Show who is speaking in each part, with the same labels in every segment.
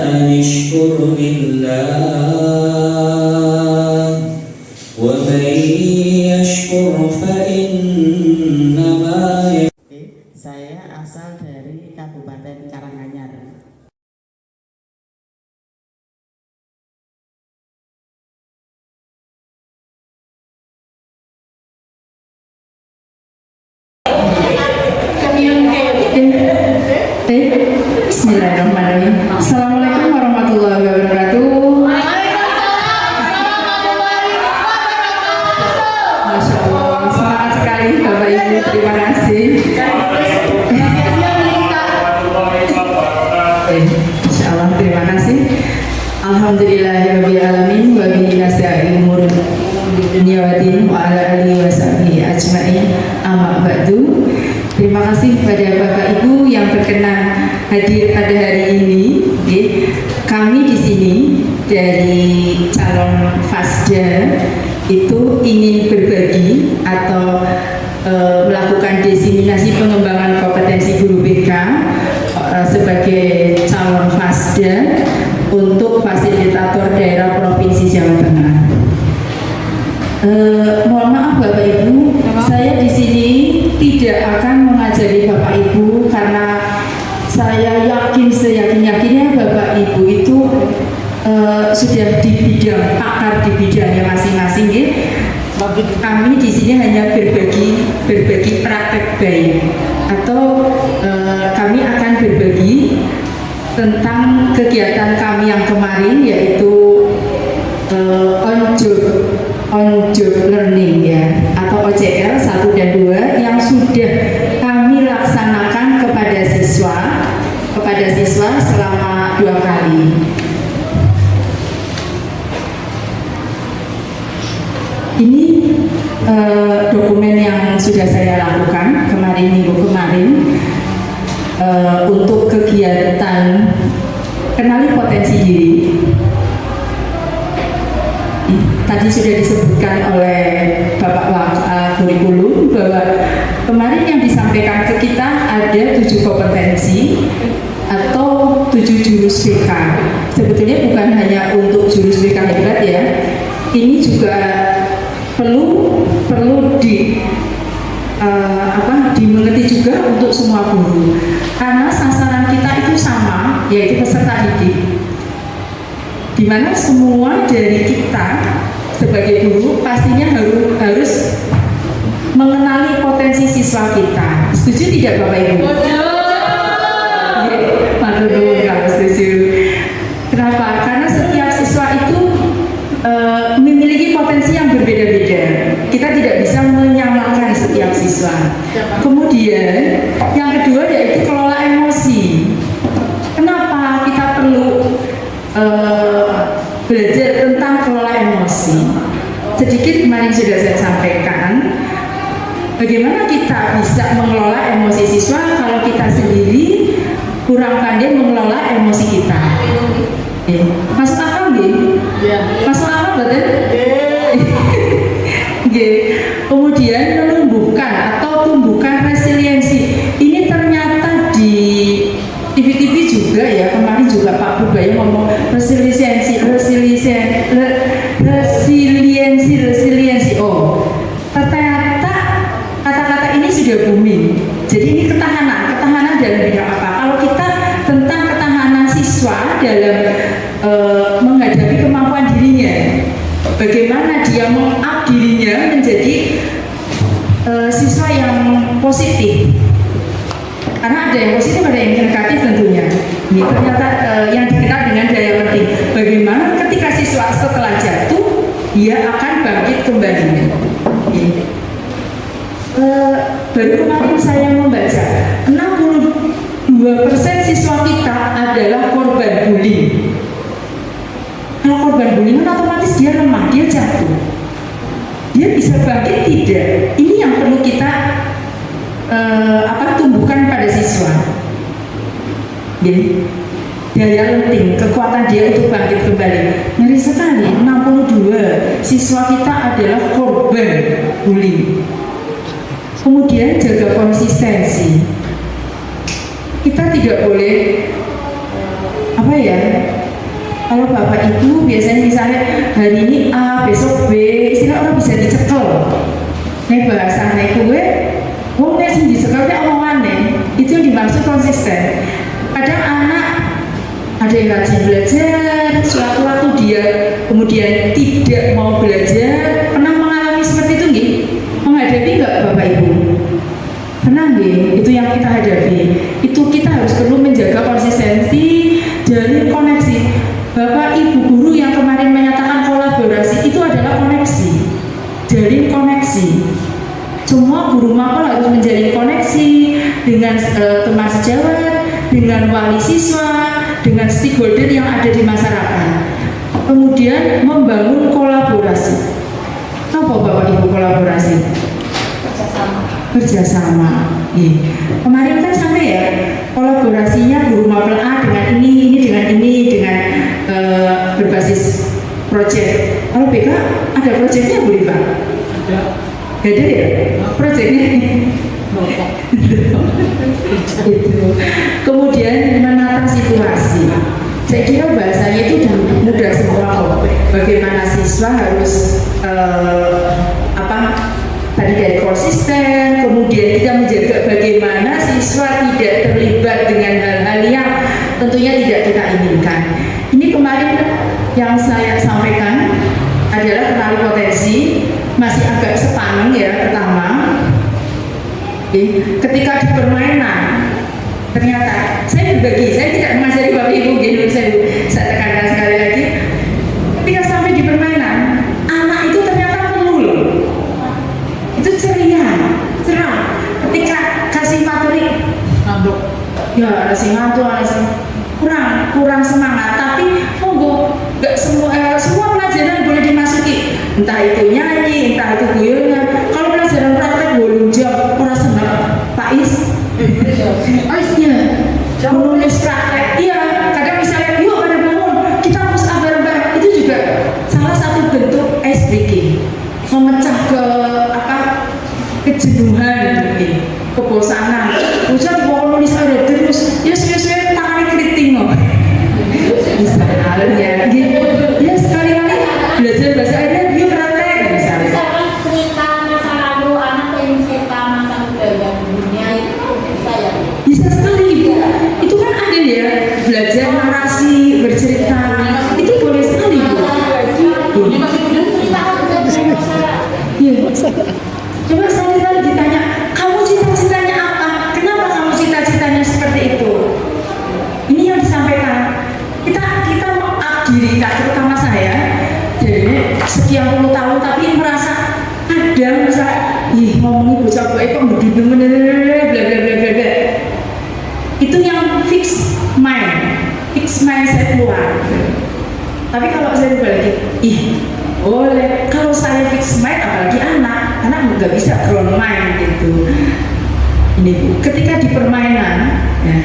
Speaker 1: أن اشكر لله ومن يشكر فإنما
Speaker 2: Saya asal dari Kabupaten Karanganyar.
Speaker 3: Bismillahirrahmanirrahim. Assalamualaikum warahmatullahi wabarakatuh. Masya Allah, semangat sekali Bapak Ibu, terima kasih. Insya Allah, terima kasih. Alhamdulillahirabbil alamin wa bihi nasta'in umur dunya wa din wa ala alihi wa sahbihi ajmain. Amma ba'du. Terima kasih kepada Bapak Ibu yang berkenan hadir pada hari ini. Kami di sini dari calon FASDA itu ingin berbagi atau melakukan diseminasi pengembangan kompetensi guru BK sebagai calon FASDA untuk fasilitator daerah Provinsi Jawa Tengah. Mohon maaf Bapak Ibu, saya di sini tidak akan mengajari Bapak Ibu karena saya yakin seyakin-yakinnya Bapak Ibu itu sudah di bidang pakar di bidangnya masing-masing. Kami di sini hanya berbagi praktek baik atau kami akan berbagi tentang kegiatan kami yang kemarin, yaitu on job learning ya, atau OJL 1 dan 2 yang sudah kami laksanakan kepada siswa selama 2 kali. Ini dokumen yang sudah saya lakukan minggu kemarin untuk kegiatan kenali potensi diri. Tadi sudah disebutkan oleh Bapak Kurikulum bahwa kemarin yang disampaikan ke kita ada 7 kompetensi atau 7 jurus BK. Sebetulnya bukan hanya untuk jurus BK hebat ya, ini juga perlu dimengerti juga untuk semua guru, karena sasaran kita itu sama, yaitu peserta didik, di mana semua dari kita sebagai guru pastinya harus mengenali potensi siswa kita. Setuju tidak Bapak Ibu? Matur nuwun kalau setuju. Kenapa? Karena setiap siswa itu memiliki potensi yang berbeda-beda. Kita tidak bisa menyamakan setiap siswa. Kemudian yang kedua yaitu kelola emosi. Kenapa kita perlu belajar tentang kelola emosi? Sedikit kemarin sudah saya sampaikan bagaimana kita bisa mengelola emosi siswa kalau kita sendiri kurang pandai mengelola emosi kita. Masuk akal nggih? Masuk akal betul? Kemudian menumbuhkan atau tumbuhkan resiliensi. Ini ternyata di TV-TV juga ya, kemarin juga Pak Purbaya ngomong resiliensi. Oh, ternyata kata-kata ini sudah booming. Jadi ini ketahanan dalam bidang apa? Kalau kita tentang ketahanan siswa dalam menghadapi kemampuan dirinya, bagaimana dia meng-up dirinya menjadi siswa yang positif. Karena ada yang positif, ada yang negatif tentunya. Ini ternyata yang dikenal dengan daya lerting. Bagaimana ketika siswa setelah jatuh, dia akan bangkit kembali. Baru kemarin saya membaca 62% siswa kita adalah korban bullying. Kalau korban bullying otomatis dia lemah, dia jatuh. Dia bisa bangkit tidak? Ini yang perlu kita tumbuhkan pada siswa. Daya lenting, kekuatan dia untuk bangkit kembali. Ngeri sekali, 62 siswa kita adalah korban bullying. Kemudian jaga konsistensi. Kita tidak boleh Kalau Bapak Ibu biasanya misalnya hari ini A, besok B, istilah orang bisa dicekel. Nih bahasanya gue, wongnya sih dicekel kayak omongannya, itu yang dimaksud konsisten. Kadang anak ada yang rajin belajar, suatu waktu dia kemudian tidak mau belajar. Pernah mengalami seperti itu nggih? Menghadapi nggak Bapak Ibu? Pernah nggih? Itu yang kita hadapi. Itu kita harus perlu menjaga konsistensi, jalin koneksi. Bapak Ibu guru yang kemarin menyatakan kolaborasi itu adalah koneksi, jalin koneksi. Semua guru mapel harus menjalin koneksi dengan teman sejawat, dengan wali siswa, dengan stakeholder yang ada di masyarakat. Kemudian membangun kolaborasi. Apa Bapak Ibu kolaborasi? Kerjasama. Kemarin kan sampai ya kolaborasinya guru mapel A dengan ini dengan ini dengan berbasis project. Kalau BK ada projectnya Bu Rifa? Ada ya projectnya. Itu. Kemudian menata situasi. Saya kira bahasanya itu mudah semua kok. Bagaimana siswa harus tadi dari konsisten, kemudian kita menjaga bagaimana siswa tidak terlibat dengan hal-hal yang tentunya tidak kita inginkan. Ini kemarin yang saya sampaikan adalah kenali potensi, masih agak sepaneng ya pertama. Ketika di permainan, ternyata saya berbagi, saya tidak mengajari Bapak Ibu gini, saya tekankan sekali lagi. Ketika sampai di permainan, anak itu ternyata penuh loh. Itu ceria, cerah. Ketika kasih materi, ngantuk. Ya ada sing ngantuk, ada sing kurang semangat. Tapi monggo, nggak semua pelajaran boleh dimasuki. Entah itu nyanyi, entah itu guyonan. Kalau pelajaran praktek boleh jawab orang senang. Pak Is, ya, menulis praktek. Iya, kadang misalnya, yuk pada bangun, kita harus bareng-bareng. Itu juga salah satu bentuk ice breaking, memecah kejenuhan, kebosanan. Ujar mau nulis ada terus, ya serius-serius tangannya keriting kok. Bisa halnya, gitu. Ya sekali-kali belajar bahasa Arab, dia praktek misalnya.
Speaker 4: Cerita masa lalu anak pengen cerita masa muda yang dunia itu bisa ya?
Speaker 3: Bisa sekali Ibu. Itu kan ada ya, belajar narasi, bercerita. Itu boleh sekali Bu.
Speaker 4: Ini masih muda cerita udah bisa.
Speaker 3: Iya. Coba sekali-kali ditanya, kamu cita-citanya apa? Kenapa kamu cita-citanya seperti itu? Ini yang disampaikan. Kita mau diri kita, terutama saya, jadi sekian puluh tahun tapi merasa ada merasa, ngomongin bocah gue kok begitu bla bla bla bla. Itu yang fix mindset luar. Tapi kalau saya balik lagi, boleh. Kalau saya fix mind, apalagi anak nggak bisa ground mind gitu. Ini Bu, ketika di permainan, ya,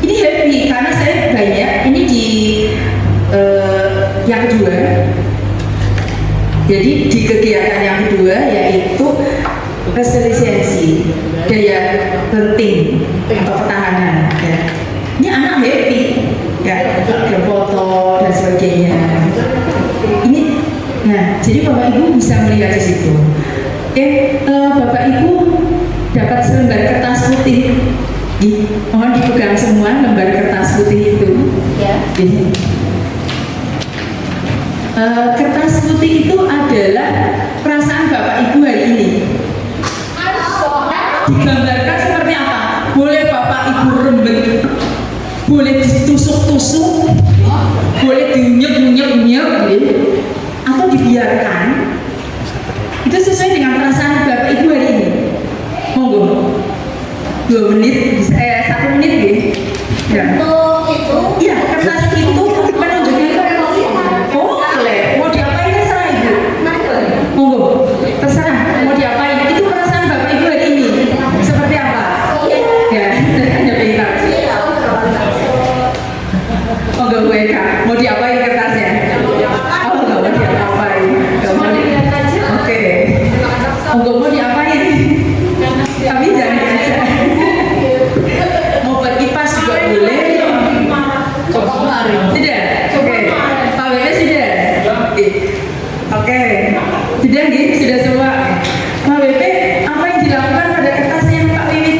Speaker 3: ini happy karena saya banyak. Ini di yang kedua. Jadi di kegiatan yang kedua yaitu resiliensi, daya penting atau ketahanan. Ya. Ini anak happy, ya, berfoto dan sebagainya. Ini, nah, jadi Bapak Ibu bisa melihat di situ. Bapak Ibu dapat selembar kertas putih. Mohon dipegang semua lembar kertas putih itu.
Speaker 4: Ya.
Speaker 3: Kertas putih itu adalah perasaan Bapak Ibu hari ini. Digambarkan seperti apa? Boleh Bapak Ibu rembet, boleh ditusuk-tusuk, boleh diunyek-unyek, atau dibiarkan. Itu sesuai dengan perasaan Bapak Ibu hari ini. Monggo 2 menit, bisa 1 menit ya. Ya.
Speaker 4: Itu
Speaker 3: Iya, kertas itu menunjukkan boleh. Mau diapain terserah Ibu. Monggo, terserah mau diapain. Itu perasaan Bapak Ibu hari ini. Seperti apa? Ya, hanya pintar. Monggo Bu Eka, mau diapain kertasnya? Oh, nggak mau diapain. Oke. Monggo mau diapain? Tapi jangan diajak. Mau buat kipas juga boleh. Tidak? Oke. Oke, sudah nih, sudah semua. Pak WP, apa yang dilakukan pada kertasnya Pak Wiwit?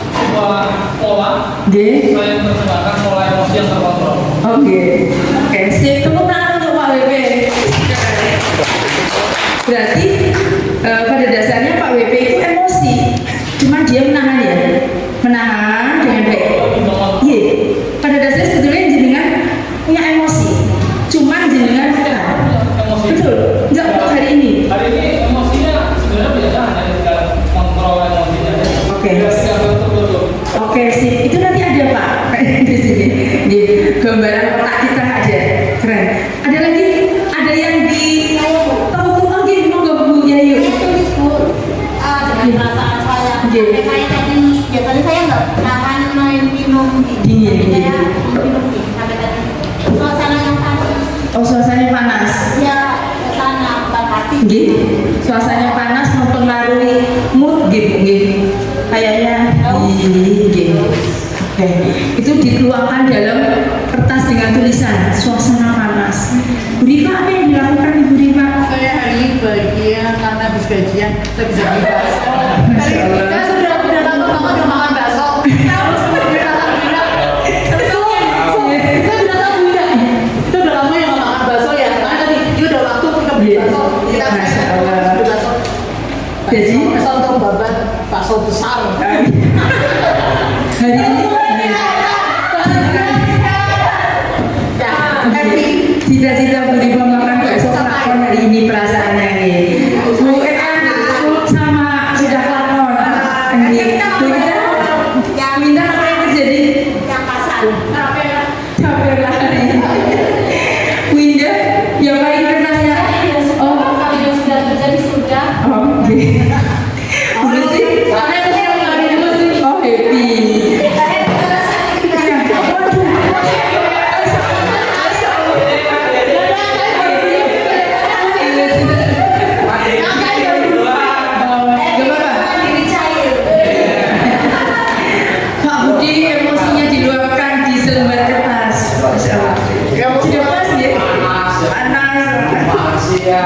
Speaker 5: Sebuah pola.
Speaker 3: G.
Speaker 5: Saya menerjemahkan pola emosi yang terkontrol.
Speaker 3: Oke, sip. Tepuk tangan untuk Pak WP. Berarti pada dasarnya Pak WP itu emosi, cuma dia menahan ya, menahan dengan baik. Iya, pada dasarnya sebetulnya jenengan punya emosi, cuma jenengan menahan. Betul, enggak untuk hari ini.
Speaker 5: Hari ini emosinya sebenarnya biasa, hanya tinggal kontrol emosinya.
Speaker 3: Oke.
Speaker 5: Tinggal bentuk dulu.
Speaker 3: Oke, sip. Itu nanti ada Pak di sini. Di gambaran otak kita ada. Keren. Ada lagi? Ada yang di tepuk lagi monggo Bu Yayu.
Speaker 4: Saya tulis Bu, dengan perasaan saya.
Speaker 3: Iya.
Speaker 4: Saya tadi biasanya saya nggak nahan minum
Speaker 3: Dingin,
Speaker 4: Saya
Speaker 3: dingin.
Speaker 4: minum dingin sampai tadi. Suasana yang panas.
Speaker 3: Oh, suasananya panas.
Speaker 4: Ya, suasana bukan hati.
Speaker 3: Nggih. Suasananya panas mempengaruhi mood gitu. Kayaknya nggih. Oke. Itu dituangkan dalam kertas dengan tulisan suasana panas. Bu Rifa, apa yang dilakukan Ibu Rifa?
Speaker 6: Saya hari ini bahagia karena habis gajian saya bisa bebas.
Speaker 3: Masya Allah.
Speaker 6: Saya sudah lama banget udah makan bakso. Saya harus berbicara bilang. Saya bilang sama Bunda, kita udah lama ya nggak makan bakso ya. Karena tadi dia udah waktu kita beli
Speaker 3: Iya.
Speaker 6: bakso. Kita
Speaker 3: Masya Allah.
Speaker 6: beli bakso.
Speaker 3: Jadi?
Speaker 6: Bakso untuk babat bakso besar.
Speaker 3: Hari ini
Speaker 6: Ya, happy.
Speaker 3: cita-cita Bu Rifa makan bakso kelakon hari ini perasaannya nih. Bu sama sudah kelakon. Nggih. Bu Winda apa yang terjadi?
Speaker 4: Yang pasar.
Speaker 3: Capek lari. Winda, yang paling kertasnya. Oh,
Speaker 4: Kalau yang sudah terjadi sudah.
Speaker 3: oke. Udah sih? Oh, happy. Pak Budi emosinya diluapkan di selembar kertas. Masya Allah. Sudah pas ya? Panas. Ya.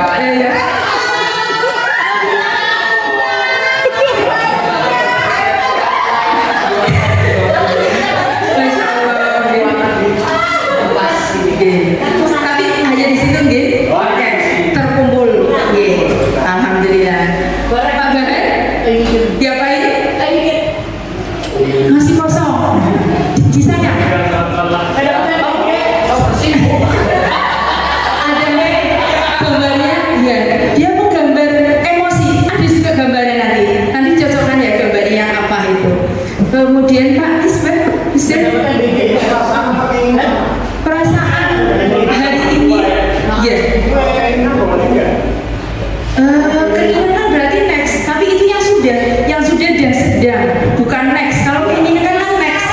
Speaker 3: Masya Allah. Oke. Tapi hanya di situ nggih. Oke. Terkumpul. Nggih. Alhamdulillah. Pak Bahan, diapain? Masih kosong. Sisanya ada gambarnya, ya. Dia mau gambar emosi. Ada juga gambarnya nanti. Nanti cocokkan ya gambarnya apa itu. Kemudian Pak Ismet, perasaan hari ini, ya. Keinginan berarti next, tapi itu yang sudah dan sedang, bukan next. Kalau keinginan kan next.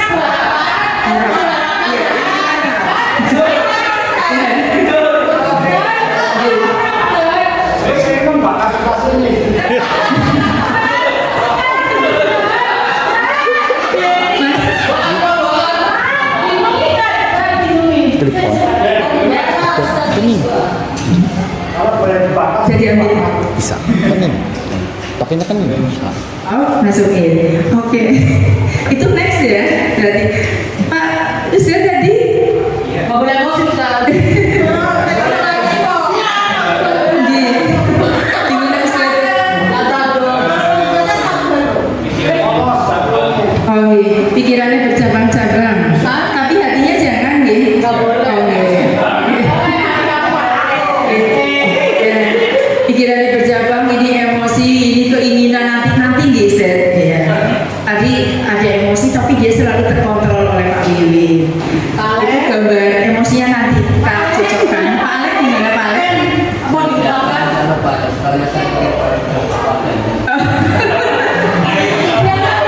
Speaker 3: Jadi ambil.
Speaker 7: Bisa. Kening. Pakainya kening.
Speaker 3: Oh, masukin. Oke. Itu next ya. Berarti Pak sudah tadi.
Speaker 6: Nggak boleh emosi kita.
Speaker 3: Gimana Ustaz?
Speaker 6: Ada
Speaker 3: Oh, iya. Pikirannya bercabang-cabang. Tapi hatinya jangan nih.
Speaker 6: Nggak boleh.
Speaker 3: Pikirannya bercabang, ini emosi, ini keinginan nanti guys ya. Tadi ada emosi tapi dia selalu terkontrol oleh Pak Wiwi. Itu gambar emosinya nanti kita cocokkan. Pak Alek gimana Pak Alek?
Speaker 6: Mau dijelaskan?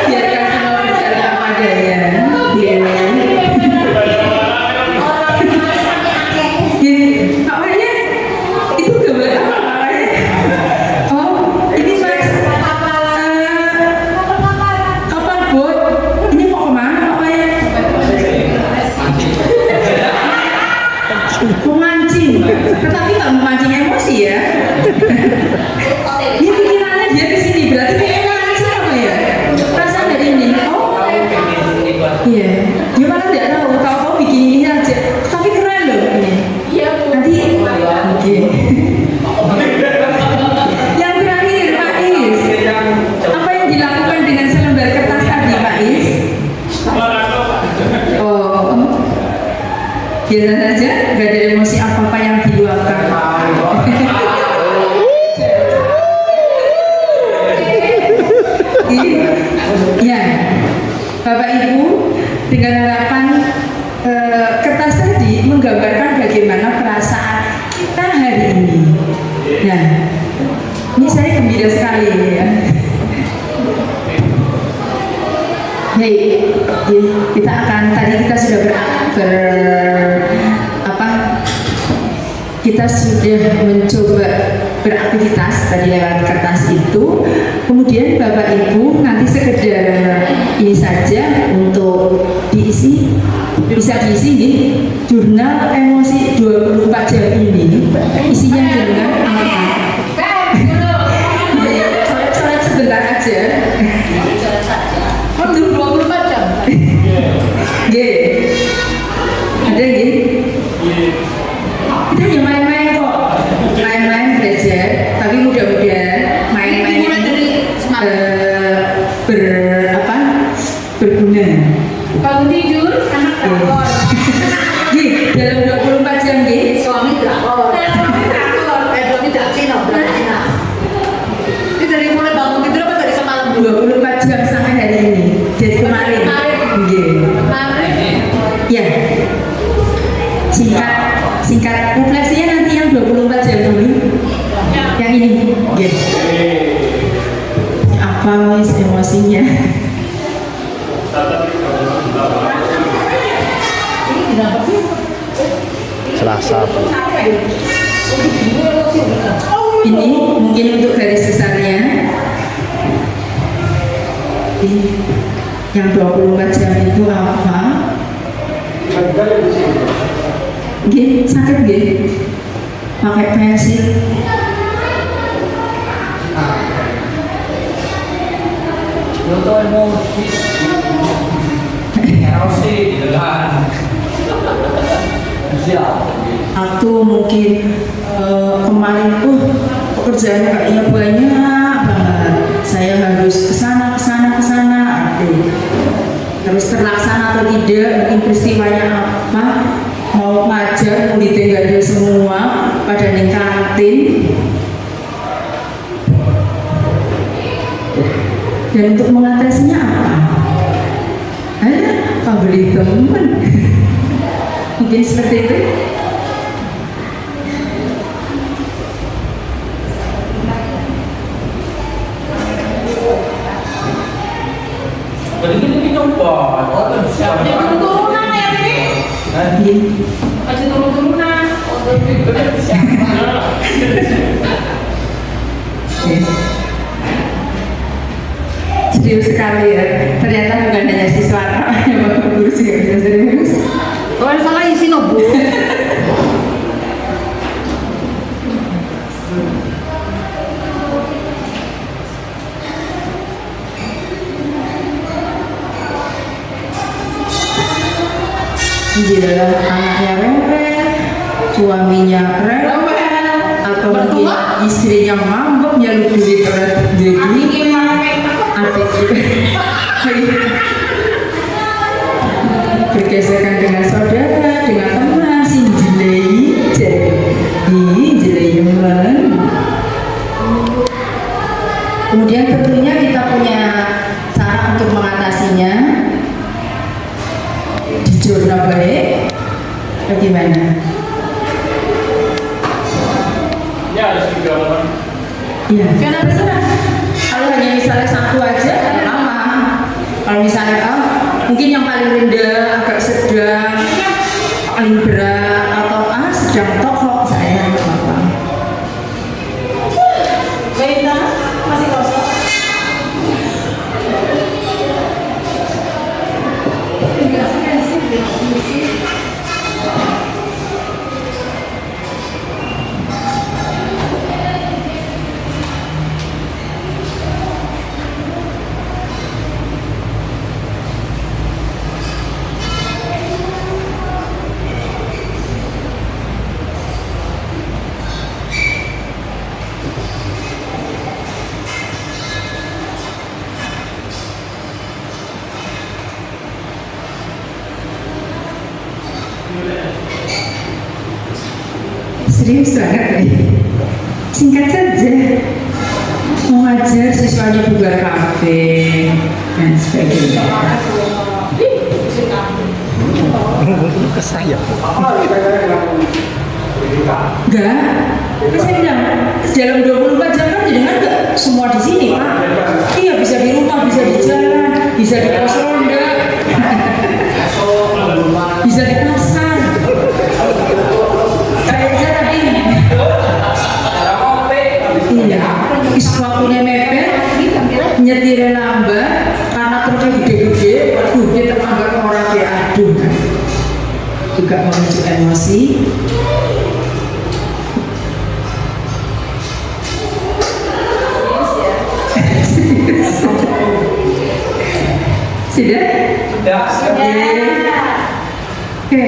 Speaker 3: Biarkan semua berjalan apa adanya. Iya. Pak Wahya, itu gambar apa Pak Wahya? Oh, ini Mas. Kapal bot. Ini mau kemana Pak Wahya? Memancing. Tetapi nggak Dia pikirannya dia ke sini, berarti kayaknya lancar apa ya? Perasaan hari ini. Oh, iya. Dia malah tidak tahu kalau kamu bikin ini aja. Tapi keren loh ini.
Speaker 4: Iya, Bu.
Speaker 3: Nanti, oke. Yang terakhir, Pak Is. Apa yang dilakukan dengan selembar kertas tadi, Pak Is? Oh, biasa saja, nggak ada emosi apa-apa yang diluapkan. Ya, Bapak Ibu, dengan harapan kertas tadi menggambarkan bagaimana perasaan kita hari ini. Nah, ini saya gembira sekali ya. Hei, kita akan tadi kita sudah kita sudah mencoba beraktivitas tadi lewat kertas itu. Kemudian Bapak Ibu nanti sekedar ini saja untuk diisi, bisa diisi nih jurnal emosi 24 jam ini. Isinya jurnal apa? Coret-coret sebentar aja.
Speaker 6: Untuk 24 jam.
Speaker 3: Ada gini. Kita hanya main-main kok, main-main belajar, tapi mudah-mudahan main-main ini berguna.
Speaker 4: Bangun tidur, anak drakor.
Speaker 3: Dalam 24 jam
Speaker 6: Suami drakor. Suami drakor. Ini dari mulai bangun tidur apa dari semalam?
Speaker 3: 24 jam sampai hari ini. Dari kemarin. Ya. Singkat refleksinya nanti yang 24 jam dulu. Yang ini. Apa wis emosinya?
Speaker 7: Selasa.
Speaker 3: Ini mungkin untuk garis besarnya. Yang 24 jam itu apa? Sakit pakai pensil.
Speaker 5: Untuk emosi. Emosi dengan.
Speaker 3: Atau mungkin kemarin pekerjaan kayaknya banyak banget. Saya harus kesana. Harus terlaksana atau tidak, mungkin peristiwanya apa, mau ngajar, mau ditinggal semua pada di kantin. Dan untuk mengatasinya apa? Apa beli teman? Mungkin seperti itu.
Speaker 5: Jadi kita coba.
Speaker 4: Jadi turun-turunan ya ini. Masih turun-turunan.
Speaker 3: Serius sekali ya. Ternyata bukan hanya siswa yang bagus juga bisa serius.
Speaker 6: Kalau salah isi Bu.
Speaker 3: Dia anaknya rewel, suaminya rewel, atau mungkin istrinya mabuk nyaluk duit orang jadi bergesekan dengan saudara, dengan teman, jelai. Kemudian tentunya kita punya cara untuk mengatasinya. Di jurnal baik, bagaimana?
Speaker 5: Ya harus digambar.
Speaker 3: Iya. Terserah. Kalau hanya misalnya satu aja, lama. Kalau misalnya mungkin yang paling rendah, agak sedang, paling berat atau sedang tokok saya apa?
Speaker 6: Benda masih kosong.
Speaker 3: Serius banget ya. Singkat saja. Mengajar siswanya bubar kafe dan sebagainya.
Speaker 7: Ke saya.
Speaker 3: Enggak. Kan saya bilang dalam 24 jam kan jadi enggak semua di sini Pak. Iya, bisa di rumah, bisa di jalan, bisa di pos ronda, bisa di pasar. Saya aja tadi. Iya, waktunya mepet, nyetirnya lambat, karena truknya gede-gede, aduh dia terlambat orang dia, aduh. Juga memicu emosi. Sudah? Oke.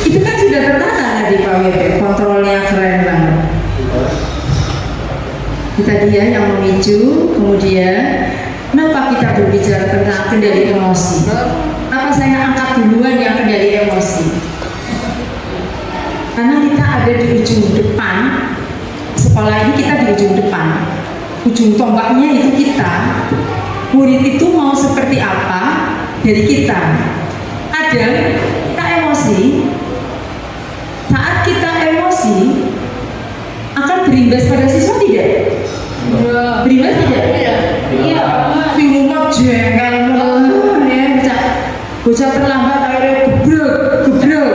Speaker 3: Itu kan sudah tertata tadi Pak WP, kontrolnya keren banget. Kita dia yang memicu, kemudian kenapa kita berbicara tentang kendali emosi? Apa saya angkat duluan yang kendali emosi? Karena kita ada di ujung depan, sekolah ini kita di ujung depan. Ujung tombaknya itu kita. Murid itu mau seperti apa dari kita? Ada kita emosi. Saat kita emosi akan berimbas pada siswa tidak? Berimbas tidak? Iya. Di rumah jengkel ya, bocah terlambat akhirnya gebrek.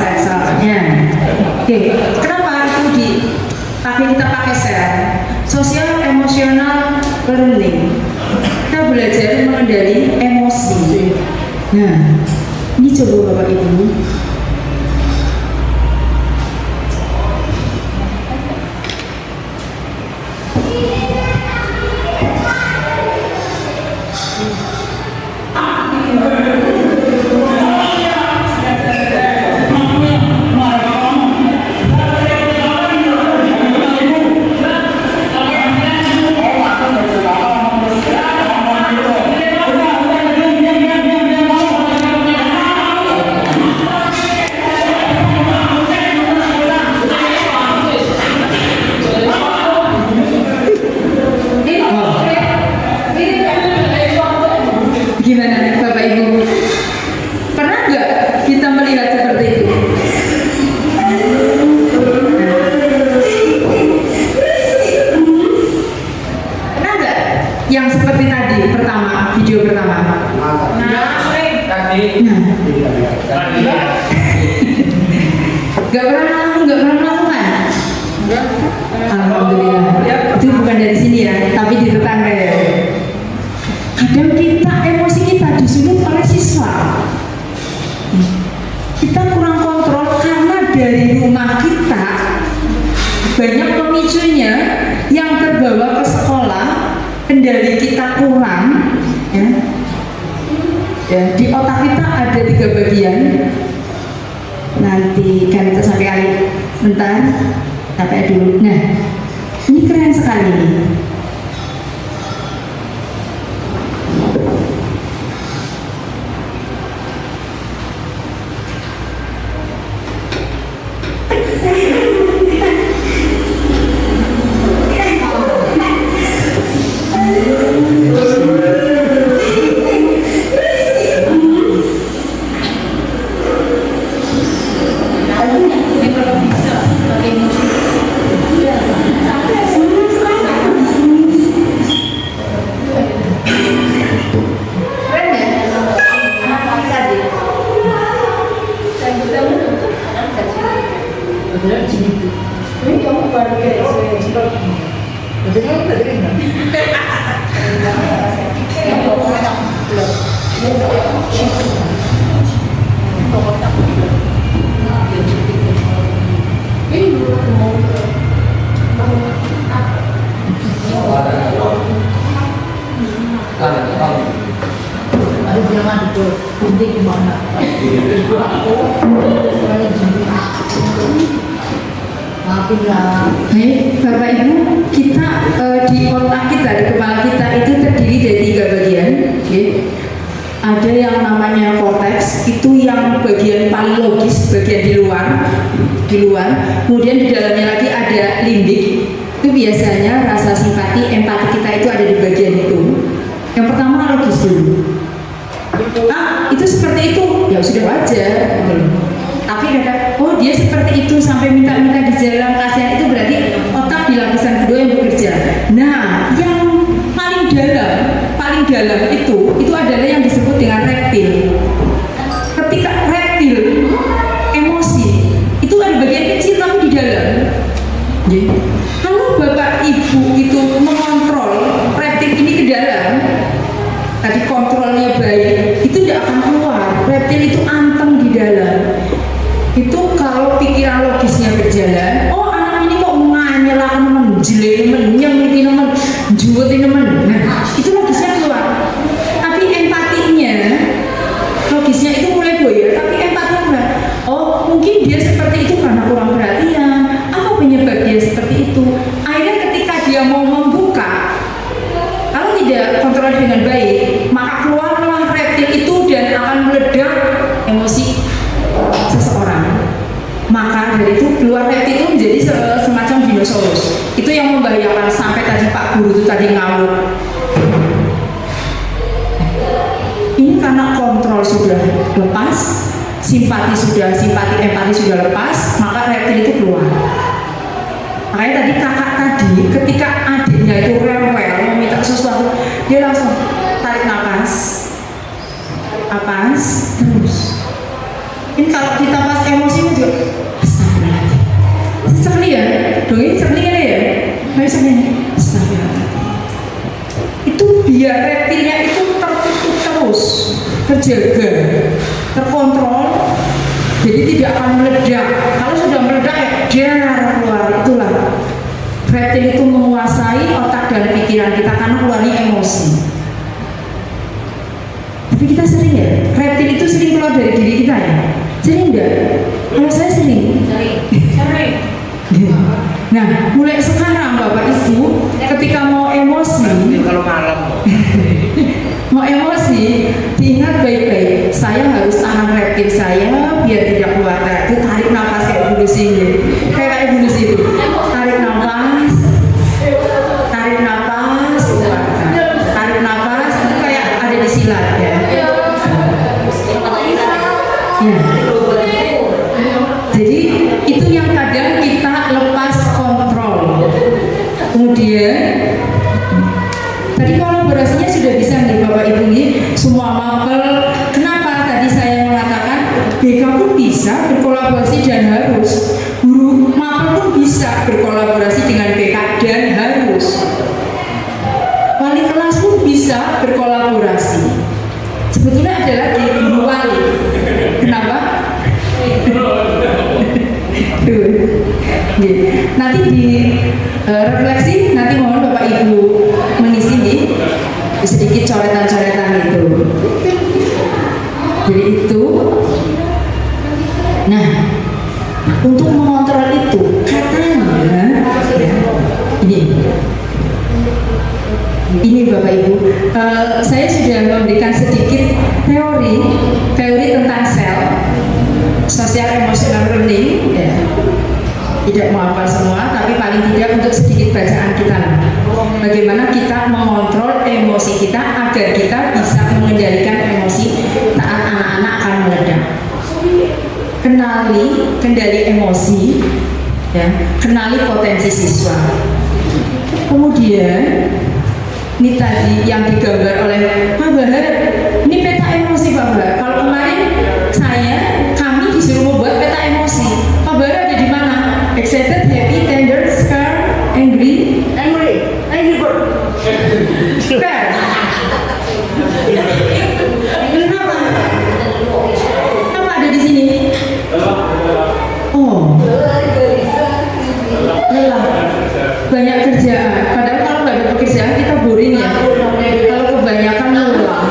Speaker 3: Jaksanya. Oke, kenapa itu kita pakai sel? Sosial emosional learning. Kita belajar mengendali emosi. Nah, ini coba Bapak Ibu. Gimana Bapak Ibu? Pernah nggak kita melihat seperti itu? Pernah nggak yang seperti tadi pertama, video pertama? Nggak pernah melakukan? Alhamdulillah. Itu bukan dari sini ya, tapi di tetangga ya. Kadang kita emosi kita disulut oleh siswa. Kita kurang kontrol karena dari rumah kita banyak pemicunya yang terbawa ke sekolah, kendali kita kurang. Ya, di otak kita ada 3 bagian. Nanti kan itu sampai kali sebentar, sampai dulu. Nah, ini keren sekali nih. Baik, Bapak Ibu, kita di otak kita, di kepala kita itu terdiri dari 3 bagian. Okay. ada yang namanya korteks, itu yang bagian paling logis, bagian di luar. Kemudian di dalamnya lagi ada limbik. Itu biasanya rasa simpati, empati kita itu ada di bagian itu. Yang pertama logis dulu. Itu seperti itu, ya sudah wajar. Tapi kata, oh dia seperti itu sampai minta-minta di jalan, kasihan, itu berarti otak di lapisan kedua yang bekerja. Nah, yang paling dalam itu adalah yang disebut dengan reptil. Ketika reptil emosi itu ada bagian kecil tapi di dalam. Kalau bapak ibu itu mengontrol reptil ini ke dalam, tadi kontrolnya baik, itu tidak akan keluar. Reptil itu anteng di dalam. Itu kalau pikiran logisnya berjalan, oh anak ini kok nganyel menjelek nyemiti nemen juwetin nemen. Nah, itu logisnya keluar. Tapi empatinya, logisnya itu mulai goyah, tapi empatinya enggak. Oh, mungkin dia seperti itu karena kurang perhatian. Apa penyebab dia seperti itu? Akhirnya ketika dia mau membuka, kalau tidak kontrol dengan baik, maka keluarlah reptil itu dan akan meledak emosi seseorang. Maka dari itu keluar reptil itu menjadi semacam dinosaurus. Itu yang membahayakan sampai tadi Pak Guru itu tadi ngamuk. Ini karena kontrol sudah lepas, simpati empati sudah lepas, maka reptil itu keluar. Makanya tadi kakak tadi ketika adiknya itu rewel meminta sesuatu, dia langsung tarik nafas, terus. Ini kalau kita pas emosi juga, astagfirullahaladzim. Sekali ya, doi sekali ya, nggak bisa nih, astagfirullahaladzim. Itu biar reptilnya itu tertutup terus, terjaga, terkontrol, jadi tidak akan meledak. Kalau sudah meledak ya dia keluar. Itulah reptil itu menguasai otak dan pikiran kita karena keluarnya emosi. Tapi kita sering ya, reptil itu sering keluar dari diri kita ya. Sering enggak? Kalau saya sering. Nah, mulai sekarang Bapak Ibu, ketika mau emosi,
Speaker 7: kalau malam
Speaker 3: mau emosi, diingat baik-baik. Saya harus tahan reptil saya biar tidak keluar. Nah, itu tarik nafas kayak dulu sini, kayak dulu situ. Tarik nafas, keluarkan. Tarik nafas, itu kayak ada di silat ya. Jadi itu yang kadang kita lepas kontrol. Kemudian tadi kolaborasinya sudah bisa nih Bapak Ibu nih, semua mapel. Kenapa tadi saya mengatakan BK pun bisa berkolaborasi dan harus, guru mapel pun bisa berkolaborasi dengan BK dan harus, wali kelas pun bisa berkolaborasi. Sebetulnya adalah di guru wali. Kenapa? Nanti di refleksi, nanti mohon Bapak Ibu mengisi nih sedikit coretan-coretan itu. Jadi itu, nah untuk mengontrol itu katanya ini Bapak Ibu, saya sudah memberikan sedikit teori tentang sel, social emotional learning ya. Tidak menghafal semua, tapi paling tidak untuk sedikit bacaan kita. Bagaimana kita mengontrol emosi kita agar kita bisa mengendalikan emosi saat anak-anak akan meledak. Kendali emosi, ya, kenali potensi siswa. Kemudian ini tadi yang digambar oleh Pak Bahar, ini peta emosi Pak Bahar. Kalau kemarin kami disuruh membuat peta emosi. Pak Bahar ada di mana? Excited, happy, tender, scared, angry bird. Fair. Kenapa ada di sini? Oh, lelah, banyak kerjaan. Padahal kalau nggak ada pekerjaan kita boring ya. Kalau kebanyakan lelah.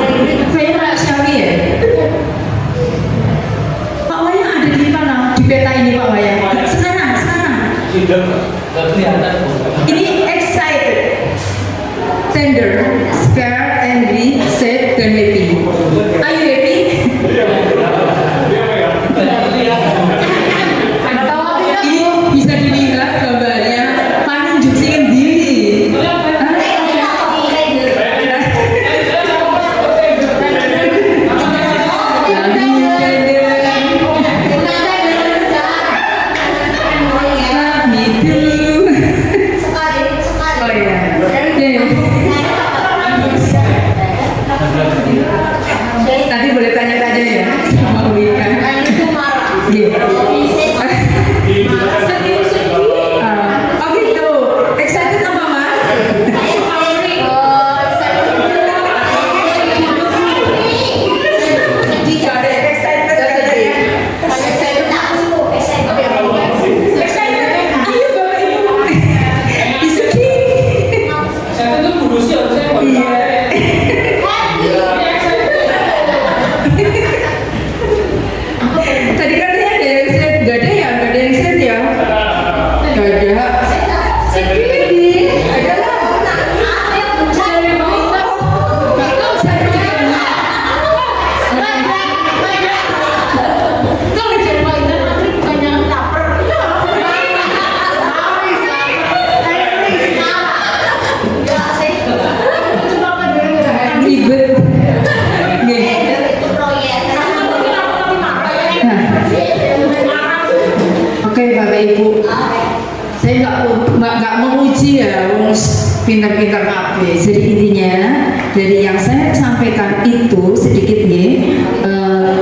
Speaker 3: pinter-pinter kabeh. Jadi intinya dari yang saya sampaikan itu sedikit nih,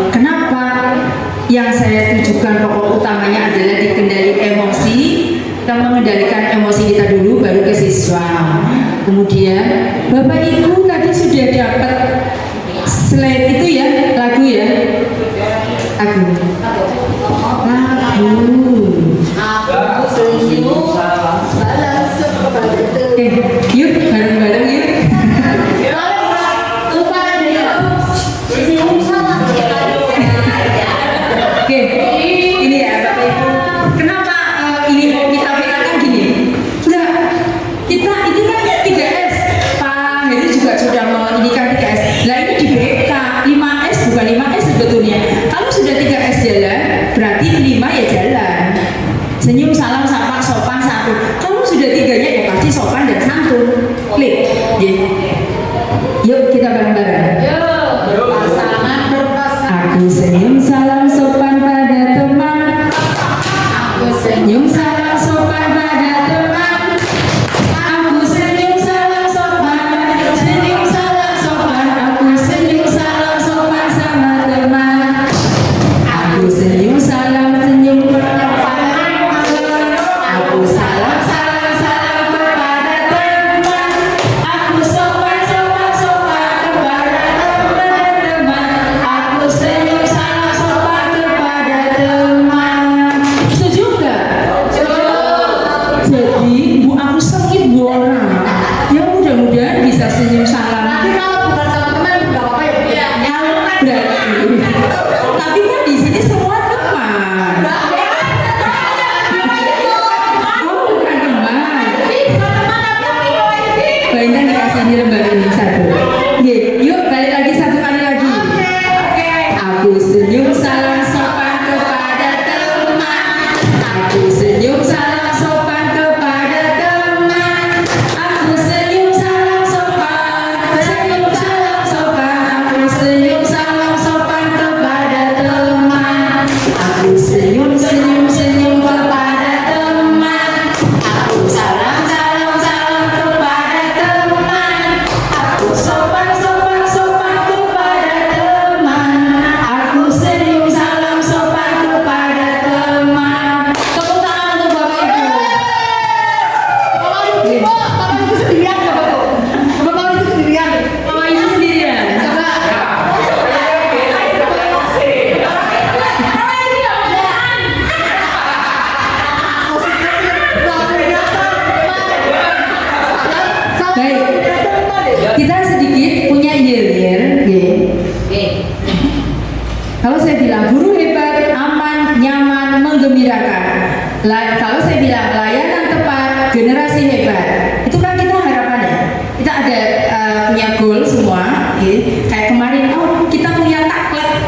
Speaker 3: kenapa yang saya tujukan pokok utamanya adalah dikendali emosi. Kita mengendalikan emosi kita dulu, baru ke siswa. Kemudian Bapak Ibu tadi sudah dapat slide itu ya, lagu ya, lagu.
Speaker 6: Aku senyum, salam sekepada.
Speaker 3: Yuk bareng-bareng yuk.
Speaker 6: Lupa dia. Senyum salam sekepada.
Speaker 3: Oke, ini ya Bapak Ibu. Kenapa ini mau kita bedakan gini? Enggak, kita ini kan 3S. Pak Heri juga sudah mengindikan 3S. Lah ini di BK 5S bukan 5S sebetulnya. Kalau sudah 3S jalan, berarti 5 ya jalan. Senyum, salam, sapa, sopan, santun. Kalau sudah 3-nya ya pasti sopan dan santun. Klik. Yuk kita bareng-bareng.
Speaker 6: Pasangan berpasangan.
Speaker 3: Aku senyum, salam, sopan pada teman.
Speaker 6: Aku
Speaker 3: Senyum, salam, sopan pada teman. Aku senyum, salam, sopan. Senyum, salam, sopan. Aku senyum, salam, sopan sama teman. Aku senyum, salam, senyum kepada teman. Aku salam, salam, salam kepada teman. Aku sopan, sopan, sopan kepada teman-teman. Aku senyum, salam, sopan kepada teman. Setuju nggak? Jadi bu aku sengit bu orang. Ya mudah-mudahan bisa senyum salam.
Speaker 6: Nanti kalau bukan sama teman nggak apa-apa ya Bu?
Speaker 3: Berarti. Tapi kan di sini semua teman. Oh bukan teman. Banyak dikasih di lembar ini satu. Oke, yuk balik lagi satu kali lagi. Aku senyum salam sopan kepada teman. Aku senyum salam sopan kepada teman. Aku senyum salam sopan. Senyum salam sopan. Aku senyum salam sopan kepada teman. Aku senyum senyum senyum kepada teman. Aku salam salam salam kepada teman. Aku sopan sopan sopan kepada teman. Aku senyum salam sopan kepada teman. Tepuk tangan untuk Bapak Ibu.
Speaker 6: Bapak itu sendirian nggak Bu? Bapak itu sendirian.
Speaker 3: Bapak Ibu sendirian. Baik, kita sedikit punya yel-yel. Kalau saya bilang guru hebat, aman, nyaman, menggembirakan. Kalau saya bilang layanan tepat, generasi hebat, itu kan kita harapannya. Kita ada punya goal semua. Kayak kemarin, oh kita punya tagline.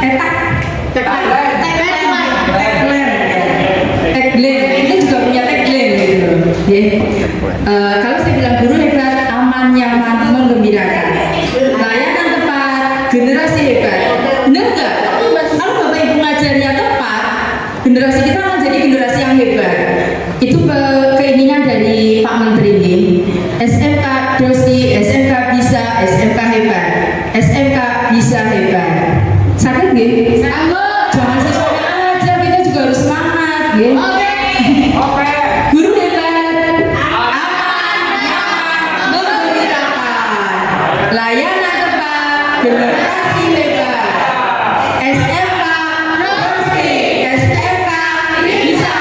Speaker 3: Itu juga punya tagline gitu. Kalau saya bilang guru hebat, aman, nyaman, menggembirakan. Layanan tepat, generasi hebat. Benar nggak? Kalau Bapak Ibu ngajarnya tepat, generasi kita akan jadi generasi yang hebat. Itu keinginan dari Pak Menteri ini. SMK Dosi, SMK bisa, SMK hebat. SMK bisa hebat. Sakit nggih? Jangan sesuatu aja, kita juga harus semangat nggih. Guru hebat, aman, nyaman, menggembirakan. Layanan tepat, generasi hebat. SMK Dosi, SMK bisa,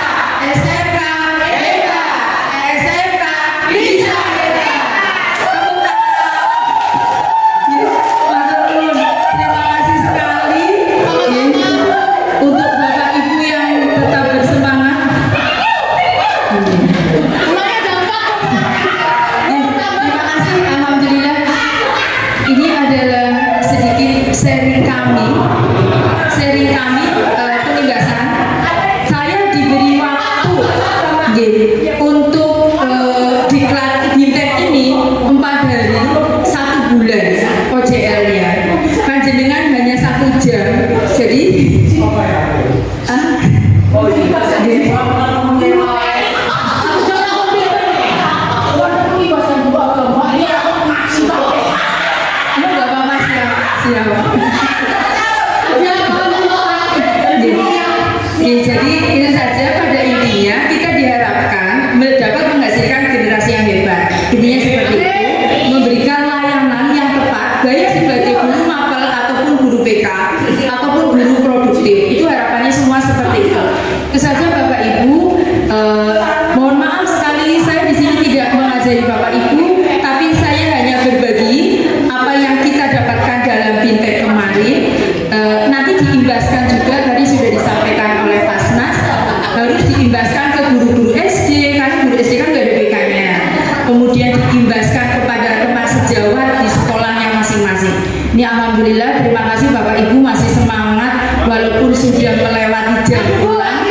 Speaker 3: SMK hebat, SMK bisa hebat. Tepuk tangan. Terima kasih sekali untuk Bapak Ibu yang tetap bersemangat. Terima kasih, alhamdulillah. Ini adalah sedikit sharing kami penugasan. Saya diberi waktu untuk diklat ini 4 hari 1 bulan OJL-nya. Panjenengan hanya 1 jam. Jadi nanti diimbaskan juga, tadi sudah disampaikan oleh Fasnas, harus diimbaskan ke guru-guru SD, karena guru SD kan nggak ada BK-nya. Kemudian diimbaskan kepada teman sejawat di sekolahnya masing-masing. Ini alhamdulillah, terima kasih Bapak Ibu masih semangat walaupun sudah melewati jam pulang.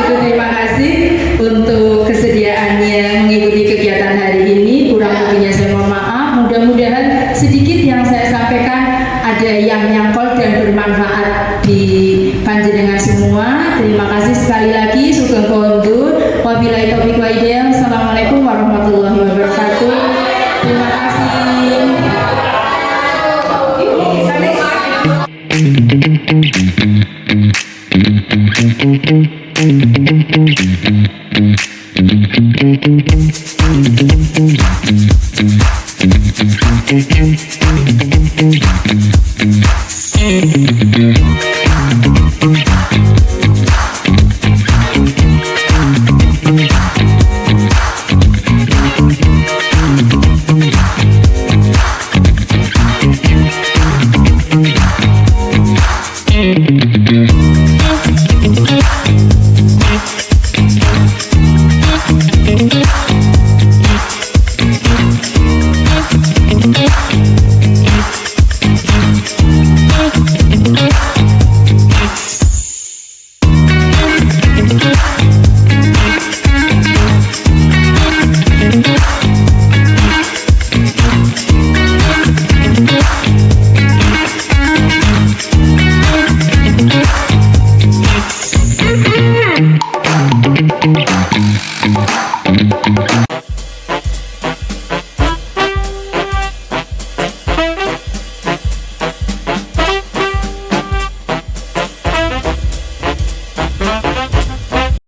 Speaker 3: Itu terima kasih untuk kesediaannya mengikuti kegiatan hari ini. Kurang lebihnya saya mohon maaf. Mudah-mudahan sedikit yang saya sampaikan ada yang nyangkol dan bermanfaat di panjenengan semua. Terima kasih sekali lagi. Sugeng kondur. Wabillahi taufiq wa hidayah. Assalamualaikum warahmatullahi wabarakatuh.